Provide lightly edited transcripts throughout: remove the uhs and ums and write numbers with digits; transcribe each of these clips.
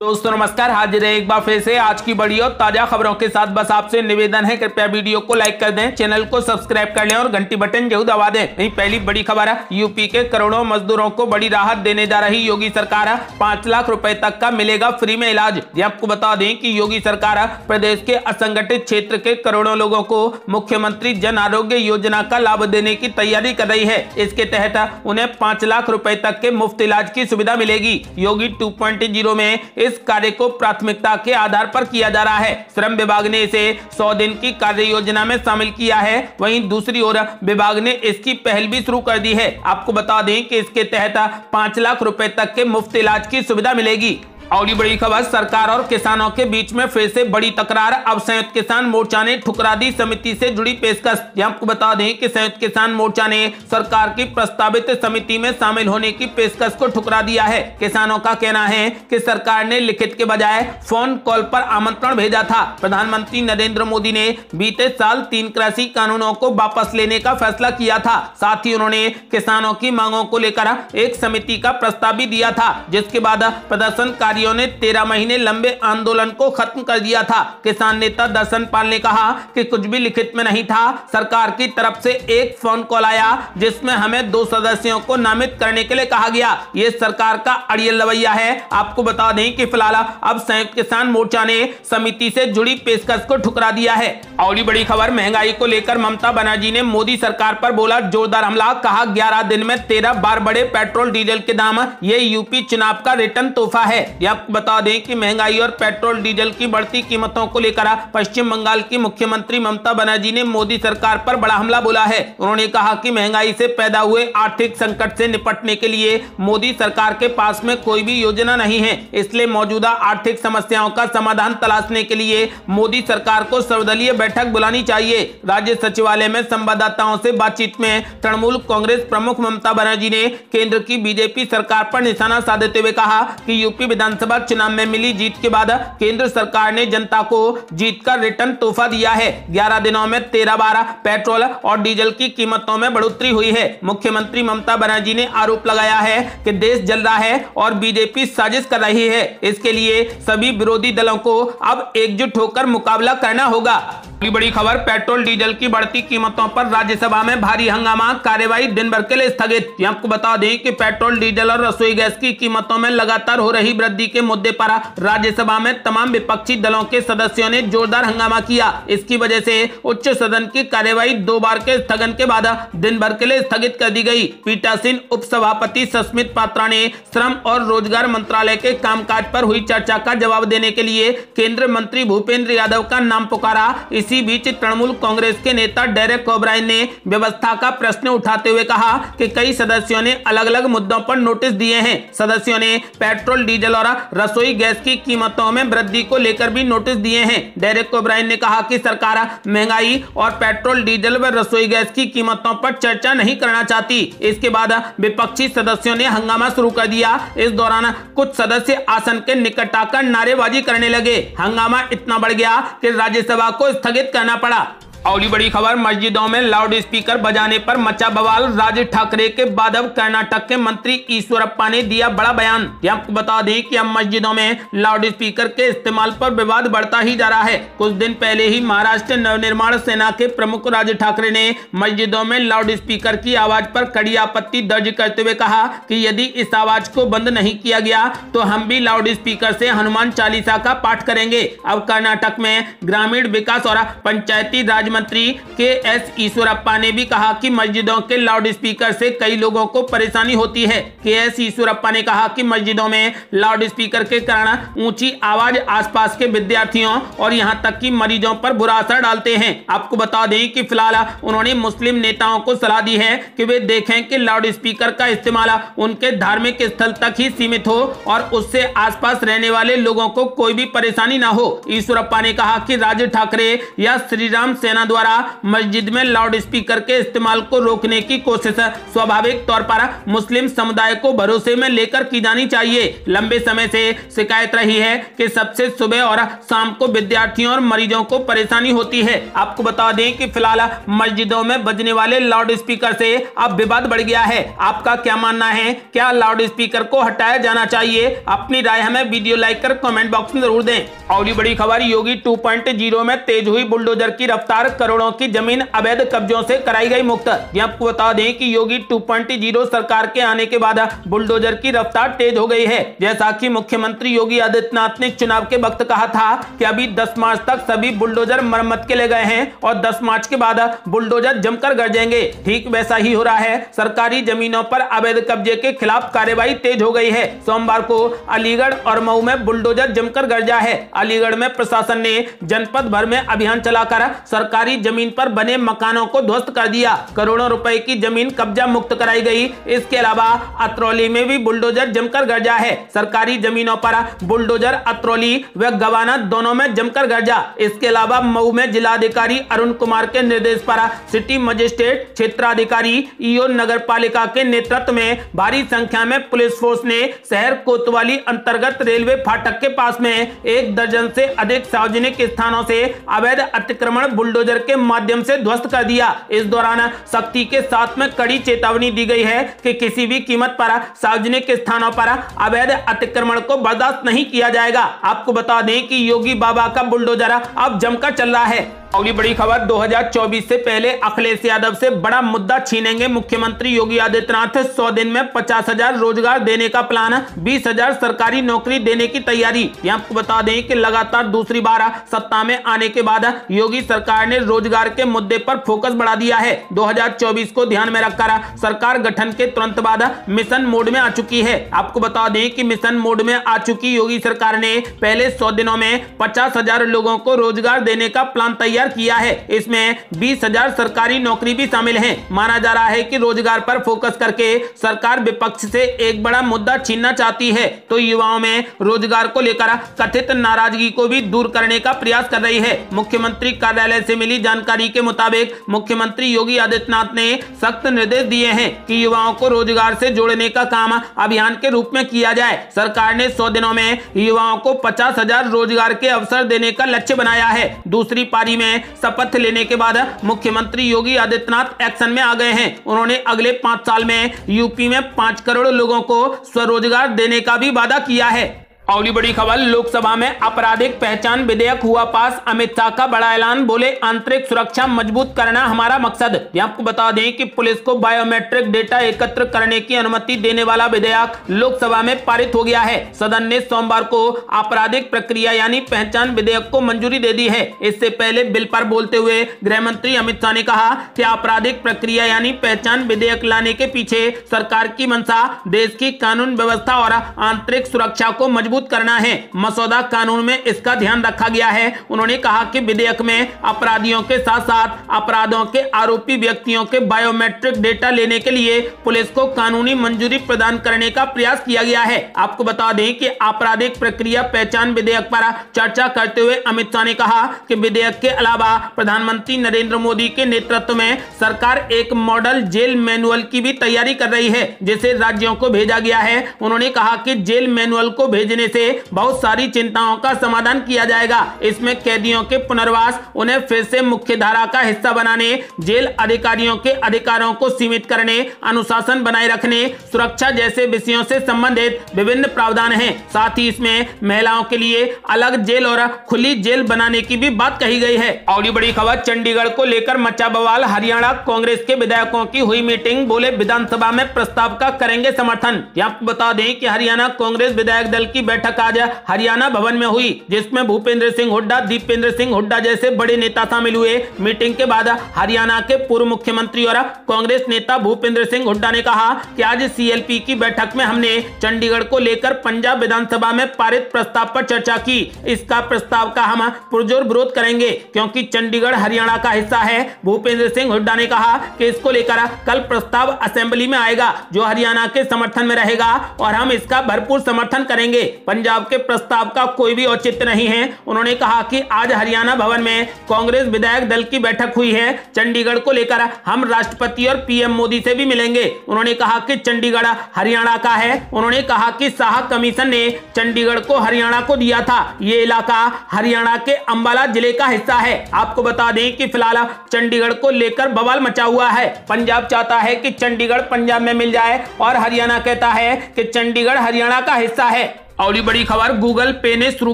दोस्तों नमस्कार, हाजिर है एक बार फिर से आज की बड़ी और ताजा खबरों के साथ। बस आपसे निवेदन है, कृपया वीडियो को लाइक कर दें, चैनल को सब्सक्राइब कर लें और घंटी बटन जरूर दबा दें। वहीं पहली बड़ी खबर है, यूपी के करोड़ों मजदूरों को बड़ी राहत देने जा रही योगी सरकार। 5 लाख रुपए तक का मिलेगा फ्री में इलाज। आपको बता दें कि योगी सरकार प्रदेश के असंगठित क्षेत्र के करोड़ों लोगों को मुख्यमंत्री जन आरोग्य योजना का लाभ देने की तैयारी कर रही है। इसके तहत उन्हें 5 लाख रुपए तक के मुफ्त इलाज की सुविधा मिलेगी। योगी 2.0 में इस कार्य को प्राथमिकता के आधार पर किया जा रहा है। श्रम विभाग ने इसे 100 दिन की कार्य योजना में शामिल किया है। वहीं दूसरी ओर विभाग ने इसकी पहल भी शुरू कर दी है। आपको बता दें कि इसके तहत 5 लाख रुपए तक के मुफ्त इलाज की सुविधा मिलेगी। और बड़ी खबर, सरकार और किसानों के बीच में फिर से बड़ी तकरार। अब संयुक्त किसान मोर्चा ने ठुकरा दी समिति से जुड़ी पेशकश। आपको बता दें कि संयुक्त किसान मोर्चा ने सरकार की प्रस्तावित समिति में शामिल होने की पेशकश को ठुकरा दिया है। किसानों का कहना है कि सरकार ने लिखित के बजाय फोन कॉल पर आमंत्रण भेजा था। प्रधानमंत्री नरेंद्र मोदी ने बीते साल 3 कृषि कानूनों को वापस लेने का फैसला किया था। साथ ही उन्होंने किसानों की मांगों को लेकर एक समिति का प्रस्ताव भी दिया था, जिसके बाद प्रदर्शनकारी ने 13 महीने लंबे आंदोलन को खत्म कर दिया था। किसान नेता दर्शन पाल ने कहा कि कुछ भी लिखित में नहीं था। सरकार की तरफ से एक फोन कॉल आया जिसमें हमें 2 सदस्यों को नामित करने के लिए कहा गया। यह सरकार का अड़ियल रवैया है। आपको बता दें कि फिलहाल अब संयुक्त किसान मोर्चा ने समिति से जुड़ी पेशकश को ठुकरा दिया है। और बड़ी खबर, महंगाई को लेकर ममता बनर्जी ने मोदी सरकार पर बोला जोरदार हमला। कहा 11 दिन में 13 बार बढ़े पेट्रोल डीजल के दाम। ये यूपी चुनाव का रिटर्न तोहफा है। आपको बता दें कि महंगाई और पेट्रोल डीजल की बढ़ती कीमतों को लेकर पश्चिम बंगाल की मुख्यमंत्री ममता बनर्जी ने मोदी सरकार पर बड़ा हमला बोला है। उन्होंने कहा कि महंगाई से पैदा हुए आर्थिक संकट से निपटने के लिए मोदी सरकार के पास में कोई भी योजना नहीं है। इसलिए मौजूदा आर्थिक समस्याओं का समाधान तलाशने के लिए मोदी सरकार को सर्वदलीय बैठक बुलानी चाहिए। राज्य सचिवालय में संवाददाताओं से बातचीत में तृणमूल कांग्रेस प्रमुख ममता बनर्जी ने केंद्र की बीजेपी सरकार पर निशाना साधते हुए कहा कि यूपी विधानसभा चुनाव में मिली जीत के बाद केंद्र सरकार ने जनता को जीत का रिटर्न तोहफा दिया है। 11 दिनों में 13 बार पेट्रोल और डीजल की कीमतों में बढ़ोतरी हुई है। मुख्यमंत्री ममता बनर्जी ने आरोप लगाया है कि देश जल रहा है और बीजेपी साजिश कर रही है। इसके लिए सभी विरोधी दलों को अब एकजुट होकर मुकाबला करना होगा। बड़ी खबर, पेट्रोल डीजल की बढ़ती कीमतों पर राज्यसभा में भारी हंगामा। कार्यवाही दिन भर के लिए स्थगित। आपको बता दें कि पेट्रोल डीजल और रसोई गैस की कीमतों में लगातार हो रही वृद्धि के मुद्दे पर राज्यसभा में तमाम विपक्षी दलों के सदस्यों ने जोरदार हंगामा किया। इसकी वजह से उच्च सदन की कार्यवाही 2 बार के स्थगन के बाद दिन भर के लिए स्थगित कर दी गई। पीठासीन उपसभापति सस्मित पात्रा ने श्रम और रोजगार मंत्रालय के कामकाज पर हुई चर्चा का जवाब देने के लिए केंद्रीय मंत्री भूपेंद्र यादव का नाम पुकारा। इसी बीच तृणमूल कांग्रेस के नेता डेरेक ओब्रायन ने व्यवस्था का प्रश्न उठाते हुए कहा कि कई सदस्यों ने अलग अलग मुद्दों पर नोटिस दिए हैं। सदस्यों ने पेट्रोल डीजल और रसोई गैस की कीमतों में वृद्धि को लेकर भी नोटिस दिए हैं। डेरेक ओब्रायन ने कहा कि सरकार महंगाई और पेट्रोल डीजल व रसोई गैस की कीमतों पर चर्चा नहीं करना चाहती। इसके बाद विपक्षी सदस्यों ने हंगामा शुरू कर दिया। इस दौरान कुछ सदस्य आसन के निकट आकर नारेबाजी करने लगे। हंगामा इतना बढ़ गया कि राज्यसभा को स्थगित करना पड़ा। और बड़ी खबर, मस्जिदों में लाउड स्पीकर बजाने पर मचा बवाल। राज ठाकरे के बाद अब कर्नाटक के मंत्री ईश्वरप्पा ने दिया बड़ा बयान। आपको बता दें कि अब मस्जिदों में लाउड स्पीकर के इस्तेमाल पर विवाद बढ़ता ही जा रहा है। कुछ दिन पहले ही महाराष्ट्र नवनिर्माण सेना के प्रमुख राज ठाकरे ने मस्जिदों में लाउड स्पीकर की आवाज पर कड़ी आपत्ति दर्ज करते हुए कहा कि यदि इस आवाज को बंद नहीं किया गया तो हम भी लाउड स्पीकर से हनुमान चालीसा का पाठ करेंगे। अब कर्नाटक में ग्रामीण विकास और पंचायती राज मंत्री के.एस. ईश्वरप्पा ने भी कहा कि मस्जिदों के लाउड स्पीकर से कई लोगों को परेशानी होती है। के.एस. ईश्वरप्पा ने कहा कि मस्जिदों में लाउड स्पीकर के कारण ऊंची आवाज आसपास के विद्यार्थियों और यहां तक कि मरीजों पर बुरा असर डालते हैं। आपको बता दें कि फिलहाल उन्होंने मुस्लिम नेताओं को सलाह दी है कि वे देखें कि लाउड स्पीकर का इस्तेमाल उनके धार्मिक स्थल तक ही सीमित हो और उससे आसपास रहने वाले लोगों को कोई भी परेशानी ना हो। ईश्वरप्पा ने कहा कि राज ठाकरे या श्रीराम सेना सेना द्वारा मस्जिद में लाउड स्पीकर के इस्तेमाल को रोकने की कोशिश स्वाभाविक तौर पर मुस्लिम समुदाय को भरोसे में लेकर की जानी चाहिए। लंबे समय से शिकायत रही है कि सबसे सुबह और शाम को विद्यार्थियों और मरीजों को परेशानी होती है। आपको बता दें कि फिलहाल मस्जिदों में बजने वाले लाउड स्पीकर से अब विवाद बढ़ गया है। आपका क्या मानना है? क्या लाउड स्पीकर को हटाया जाना चाहिए? अपनी राय हमें वीडियो लाइक कर कमेंट बॉक्स में जरूर दें। अगली बड़ी खबर, योगी 2.0 में तेज हुई बुलडोजर की रफ्तार, करोड़ों की जमीन अवैध कब्जों से कराई गई मुक्त। आपको बता दें कि योगी 2.0 सरकार के आने के बाद बुलडोजर की रफ्तार तेज हो गई है। जैसा कि मुख्यमंत्री योगी आदित्यनाथ ने चुनाव के वक्त कहा था कि अभी 10 मार्च तक सभी बुलडोजर मरम्मत के लिए गए हैं और 10 मार्च के बाद बुलडोजर जमकर गरजेंगे। ठीक वैसा ही हो रहा है। सरकारी जमीनों पर अवैध कब्जे के खिलाफ कार्रवाई तेज हो गई है। सोमवार को अलीगढ़ और मऊ में बुलडोजर जमकर गरजा है। अलीगढ़ में प्रशासन ने जनपद भर में अभियान चलाकर सरकारी जमीन पर बने मकानों को ध्वस्त कर दिया। करोड़ों रुपए की जमीन कब्जा मुक्त कराई गई। इसके अलावा अतरौली में भी बुलडोजर जमकर गरजा है। सरकारी जमीनों पर बुलडोजर अतरौली व गवाना दोनों में जमकर गरजा। इसके अलावा मऊ में जिलाधिकारी अरुण कुमार के निर्देश पर सिटी मजिस्ट्रेट, क्षेत्राधिकारी, ईओ नगर पालिका के नेतृत्व में भारी संख्या में पुलिस फोर्स ने शहर कोतवाली अंतर्गत रेलवे फाटक के पास में 1 दर्जन से अधिक सार्वजनिक स्थानों से अवैध अतिक्रमण बुलडोजर के माध्यम से ध्वस्त कर दिया। इस दौरान सख्ती के साथ में कड़ी चेतावनी दी गई है कि किसी भी कीमत पर सार्वजनिक स्थानों पर अवैध अतिक्रमण को बर्दाश्त नहीं किया जाएगा। आपको बता दें कि योगी बाबा का बुलडोजर अब जमकर चल रहा है। अगली बड़ी खबर, 2024 से पहले अखिलेश यादव से बड़ा मुद्दा छीनेंगे मुख्यमंत्री योगी आदित्यनाथ। 100 दिन में 50,000 रोजगार देने का प्लान, 20,000 सरकारी नौकरी देने की तैयारी। आपको बता दें कि लगातार दूसरी बार सत्ता में आने के बाद योगी सरकार ने रोजगार के मुद्दे पर फोकस बढ़ा दिया है। 2024 को ध्यान में रखकर सरकार गठन के तुरंत बाद मिशन मोड में आ चुकी है। आपको बता दें कि मिशन मोड में आ चुकी योगी सरकार ने पहले 100 दिनों में 50,000 लोगों को रोजगार देने का प्लान तैयार किया है। इसमें 20,000 सरकारी नौकरी भी शामिल हैं। माना जा रहा है कि रोजगार पर फोकस करके सरकार विपक्ष से एक बड़ा मुद्दा छीनना चाहती है, तो युवाओं में रोजगार को लेकर कथित नाराजगी को भी दूर करने का प्रयास कर रही है। मुख्यमंत्री कार्यालय से मिली जानकारी के मुताबिक मुख्यमंत्री योगी आदित्यनाथ ने सख्त निर्देश दिए हैं कि युवाओं को रोजगार से जोड़ने का काम अभियान के रूप में किया जाए। सरकार ने 100 दिनों में युवाओं को 50,000 रोजगार के अवसर देने का लक्ष्य बनाया है। दूसरी पारी में शपथ लेने के बाद मुख्यमंत्री योगी आदित्यनाथ एक्शन में आ गए हैं। उन्होंने अगले 5 साल में यूपी में 5 करोड़ लोगों को स्वरोजगार देने का भी वादा किया है। अगली बड़ी खबर, लोकसभा में आपराधिक पहचान विधेयक हुआ पास, अमित शाह का बड़ा ऐलान, बोले आंतरिक सुरक्षा मजबूत करना हमारा मकसद। आपको बता दें कि पुलिस को बायोमेट्रिक डेटा एकत्र करने की अनुमति देने वाला विधेयक लोकसभा में पारित हो गया है। सदन ने सोमवार को आपराधिक प्रक्रिया यानी पहचान विधेयक को मंजूरी दे दी है। इससे पहले बिल पर बोलते हुए गृह मंत्री अमित शाह ने कहा कि आपराधिक प्रक्रिया यानी पहचान विधेयक लाने के पीछे सरकार की मंशा देश की कानून व्यवस्था और आंतरिक सुरक्षा को मजबूत करना है। मसौदा कानून में इसका ध्यान रखा गया है। उन्होंने कहा कि विधेयक में अपराधियों के साथ साथ अपराधों के आरोपी व्यक्तियों के बायोमेट्रिक डेटा लेने के लिए पुलिस को कानूनी मंजूरी प्रदान करने का प्रयास किया गया है। आपको बता दें कि आपराधिक प्रक्रिया पहचान विधेयक पर चर्चा करते हुए अमित शाह ने कहा कि विधेयक के अलावा प्रधानमंत्री नरेंद्र मोदी के नेतृत्व में सरकार एक मॉडल जेल मैनुअल की भी तैयारी कर रही है, जिसे राज्यों को भेजा गया है। उन्होंने कहा कि जेल मैनुअल को भेजने से बहुत सारी चिंताओं का समाधान किया जाएगा। इसमें कैदियों के पुनर्वास, उन्हें फिर से मुख्य धारा का हिस्सा बनाने, जेल अधिकारियों के अधिकारों को सीमित करने, अनुशासन बनाए रखने, सुरक्षा जैसे विषयों से संबंधित विभिन्न प्रावधान हैं। साथ ही इसमें महिलाओं के लिए अलग जेल और खुली जेल बनाने की भी बात कही गई है। और बड़ी खबर, चंडीगढ़ को लेकर मचा बवाल, हरियाणा कांग्रेस के विधायकों की हुई मीटिंग, बोले विधानसभा में प्रस्ताव का करेंगे समर्थन। आपको बता दें कि हरियाणा कांग्रेस विधायक दल की बैठक आज हरियाणा भवन में हुई, जिसमें भूपेंद्र सिंह हुड्डा, दीपेंद्र सिंह हुड्डा जैसे बड़े नेता शामिल हुए। मीटिंग के बाद हरियाणा के पूर्व मुख्यमंत्री और कांग्रेस नेता भूपेंद्र सिंह हुड्डा ने कहा कि आज सीएलपी की बैठक में हमने चंडीगढ़ को लेकर पंजाब विधानसभा में पारित प्रस्ताव पर चर्चा की। इसका प्रस्ताव का हम पुरजोर विरोध करेंगे, क्योंकि चंडीगढ़ हरियाणा का हिस्सा है। भूपेंद्र सिंह हुड्डा ने कहा कि इसको लेकर कल प्रस्ताव असेंबली में आएगा, जो हरियाणा के समर्थन में रहेगा और हम इसका भरपूर समर्थन करेंगे। पंजाब के प्रस्ताव का कोई भी औचित्य नहीं है। उन्होंने कहा कि आज हरियाणा भवन में कांग्रेस विधायक दल की बैठक हुई है। चंडीगढ़ को लेकर हम राष्ट्रपति और पीएम मोदी से भी मिलेंगे। उन्होंने कहा कि चंडीगढ़ हरियाणा का है। उन्होंने कहा कि शाह कमीशन ने चंडीगढ़ को हरियाणा को दिया था। ये इलाका हरियाणा के अंबाला जिले का हिस्सा है। आपको बता दें कि फिलहाल चंडीगढ़ को लेकर बवाल मचा हुआ है। पंजाब चाहता है कि चंडीगढ़ पंजाब में मिल जाए और हरियाणा कहता है कि चंडीगढ़ हरियाणा का हिस्सा है। और बड़ी खबर, गूगल पे ने शुरू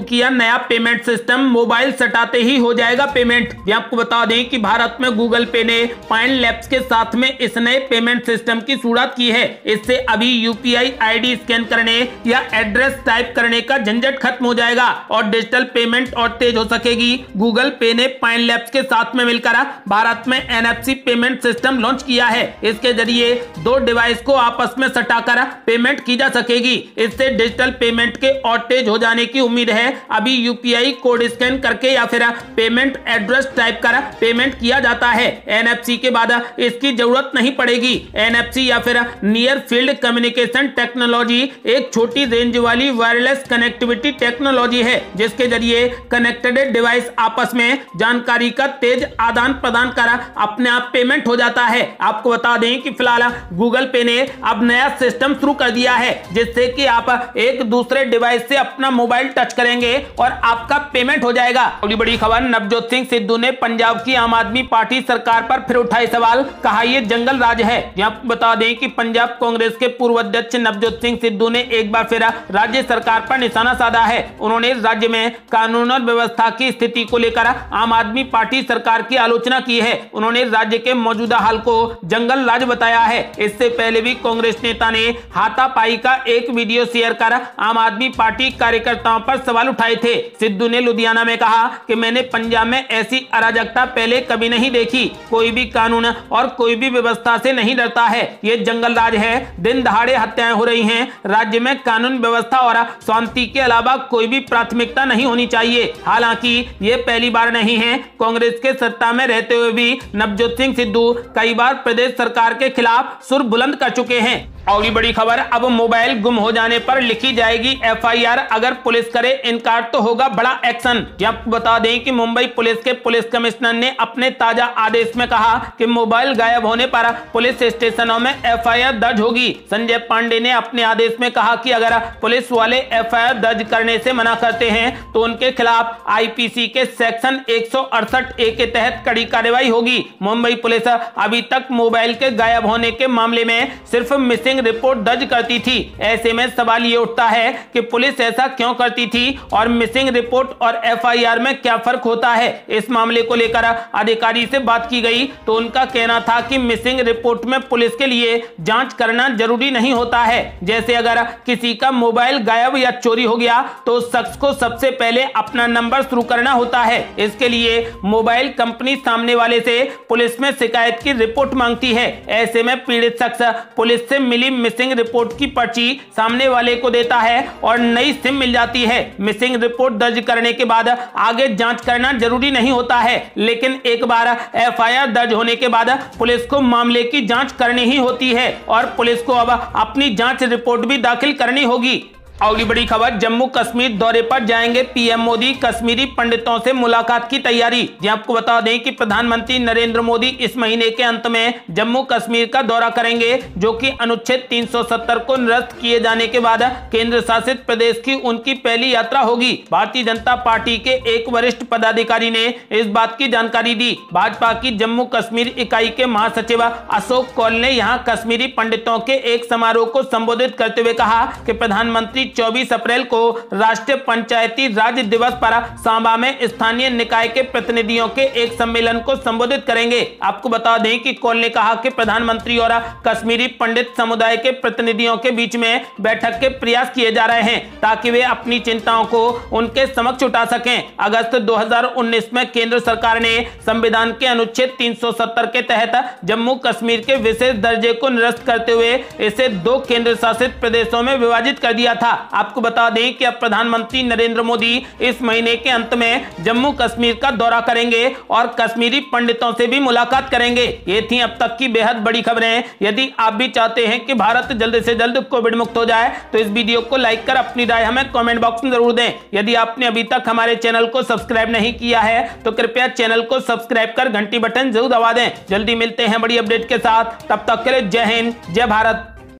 किया नया पेमेंट सिस्टम, मोबाइल सटाते ही हो जाएगा पेमेंट। आपको बता दें कि भारत में गूगल पे ने पाइन लैब्स के साथ में इस नए पेमेंट सिस्टम की शुरुआत की है। इससे अभी यूपीआई आईडी स्कैन करने या एड्रेस टाइप करने का झंझट खत्म हो जाएगा और डिजिटल पेमेंट और तेज हो सकेगी। गूगल पे ने पाइन लैब्स के साथ में मिलकर भारत में एनएफसी पेमेंट सिस्टम लॉन्च किया है। इसके जरिए दो डिवाइस को आपस में सटाकर पेमेंट की जा सकेगी। इससे डिजिटल पेमेंट के और तेज हो जाने की उम्मीद है। अभी यूपीआई कोड स्कैन करके या फिर पेमेंट एड्रेस टाइप कर पेमेंट किया जाता है। एनएफसी के बाद इसकी जरूरत नहीं पड़ेगी। एनएफसी या फिर नियर फील्ड कम्युनिकेशन टेक्नोलॉजी एक छोटी रेंज वाली वायरलेस कनेक्टिविटी टेक्नोलॉजी है, जिसके जरिए कनेक्टेड डिवाइस आपस में जानकारी का तेज आदान प्रदान कर अपने आप पेमेंट हो जाता है। आपको बता दें कि फिलहाल गूगल पे ने अब नया सिस्टम शुरू कर दिया है, जिससे कि आप एक दूसरे डिवाइस से अपना मोबाइल टच करेंगे और आपका पेमेंट हो जाएगा। अगली बड़ी खबर, नवजोत सिंह सिद्धू ने पंजाब की आम आदमी पार्टी सरकार पर फिर उठाए सवाल, कहा यह जंगल राज है। आपको बता दें कि पंजाब कांग्रेस के पूर्व अध्यक्ष नवजोत सिंह सिद्धू ने एक बार फिर राज्य सरकार पर निशाना साधा है। उन्होंने राज्य में कानून और व्यवस्था की स्थिति को लेकर आम आदमी पार्टी सरकार की आलोचना की है। उन्होंने राज्य के मौजूदा हाल को जंगल राज बताया है। इससे पहले भी कांग्रेस नेता ने हाथापाई का एक वीडियो शेयर कर आम आदमी पार्टी कार्यकर्ताओं पर सवाल उठाए थे। सिद्धू ने लुधियाना में कहा कि मैंने पंजाब में ऐसी अराजकता पहले कभी नहीं देखी। कोई भी कानून और कोई भी व्यवस्था से नहीं डरता है। ये जंगल राज है। दिन दहाड़े हत्याएं हो रही हैं। राज्य में कानून व्यवस्था और शांति के अलावा कोई भी प्राथमिकता नहीं होनी चाहिए। हालांकि ये पहली बार नहीं है। कांग्रेस के सत्ता में रहते हुए भी नवजोत सिंह सिद्धू कई बार प्रदेश सरकार के खिलाफ सुर बुलंद कर चुके हैं। अगली बड़ी खबर, अब मोबाइल गुम हो जाने पर लिखी जाएगी एफआईआर, अगर पुलिस करे इनकार तो होगा बड़ा एक्शन। आपको बता दें कि मुंबई पुलिस के पुलिस कमिश्नर ने अपने ताजा आदेश में कहा कि मोबाइल गायब होने पर पुलिस स्टेशनों में एफआईआर दर्ज होगी। संजय पांडे ने अपने आदेश में कहा कि अगर पुलिस वाले एफआईआर दर्ज करने से मना करते हैं तो उनके खिलाफ आईपीसी के सेक्शन 168A के तहत कड़ी कार्रवाई होगी। मुंबई पुलिस अभी तक मोबाइल के गायब होने के मामले में सिर्फ मिसिंग रिपोर्ट दर्ज करती थी। ऐसे में सवाल ये उठता है कि पुलिस ऐसा क्यों करती थी और मिसिंग रिपोर्ट और एफआईआर में क्या फर्क होता है। इस मामले को लेकर अधिकारी से बात की गई तो उनका कहना था कि मिसिंग रिपोर्ट में पुलिस के लिए जांच करना जरूरी नहीं होता है। जैसे अगर किसी का मोबाइल गायब या चोरी हो गया तो उस शख्स को सबसे पहले अपना नंबर शुरू करना होता है। इसके लिए मोबाइल कंपनी सामने वाले से पुलिस में शिकायत की रिपोर्ट मांगती है। ऐसे में पीड़ित शख्स पुलिस से मिली मिसिंग रिपोर्ट की पर्ची सामने वाले को देता है और नई सिम मिल जाती है। मिसिंग रिपोर्ट दर्ज करने के बाद आगे जांच करना जरूरी नहीं होता है, लेकिन एक बार एफआईआर दर्ज होने के बाद पुलिस को मामले की जांच करनी ही होती है और पुलिस को अब अपनी जांच रिपोर्ट भी दाखिल करनी होगी। अगली बड़ी खबर, जम्मू कश्मीर दौरे पर जाएंगे पीएम मोदी, कश्मीरी पंडितों से मुलाकात की तैयारी। आपको बता दें कि प्रधानमंत्री नरेंद्र मोदी इस महीने के अंत में जम्मू कश्मीर का दौरा करेंगे, जो कि अनुच्छेद 370 को निरस्त किए जाने के बाद केंद्र शासित प्रदेश की उनकी पहली यात्रा होगी। भारतीय जनता पार्टी के एक वरिष्ठ पदाधिकारी ने इस बात की जानकारी दी। भाजपा की जम्मू कश्मीर इकाई के महासचिव अशोक कौल ने यहाँ कश्मीरी पंडितों के एक समारोह को संबोधित करते हुए कहा कि प्रधानमंत्री 24 अप्रैल को राष्ट्रीय पंचायती राज दिवस पर सांबा में स्थानीय निकाय के प्रतिनिधियों के एक सम्मेलन को संबोधित करेंगे। आपको बता दें कि कौल ने कहा कि प्रधानमंत्री और कश्मीरी पंडित समुदाय के प्रतिनिधियों के बीच में बैठक के प्रयास किए जा रहे हैं ताकि वे अपनी चिंताओं को उनके समक्ष उठा सकें। अगस्त 2019 में केंद्र सरकार ने संविधान के अनुच्छेद 370 के तहत जम्मू कश्मीर के विशेष दर्जे को निरस्त करते हुए इसे 2 केंद्र शासित प्रदेशों में विभाजित कर दिया था। आपको बता दें कि अब प्रधानमंत्री नरेंद्र मोदी इस महीने के अंत में जम्मू कश्मीर का दौरा करेंगे और कश्मीरी पंडितों से भी मुलाकात करेंगे। ये थी अब तक की बेहद बड़ी खबरें। यदि आप भी चाहते हैं कि भारत जल्द से जल्द कोविड मुक्त हो जाए तो इस वीडियो को लाइक कर अपनी राय हमें कमेंट बॉक्स में जरूर दें। यदि आपने अभी तक हमारे चैनल को सब्सक्राइब नहीं किया है तो कृपया चैनल को सब्सक्राइब कर घंटी बटन जरूर दबा दें। जल्दी मिलते हैं बड़ी अपडेट के साथ, तब तक के लिए जय हिंद, जय भारत।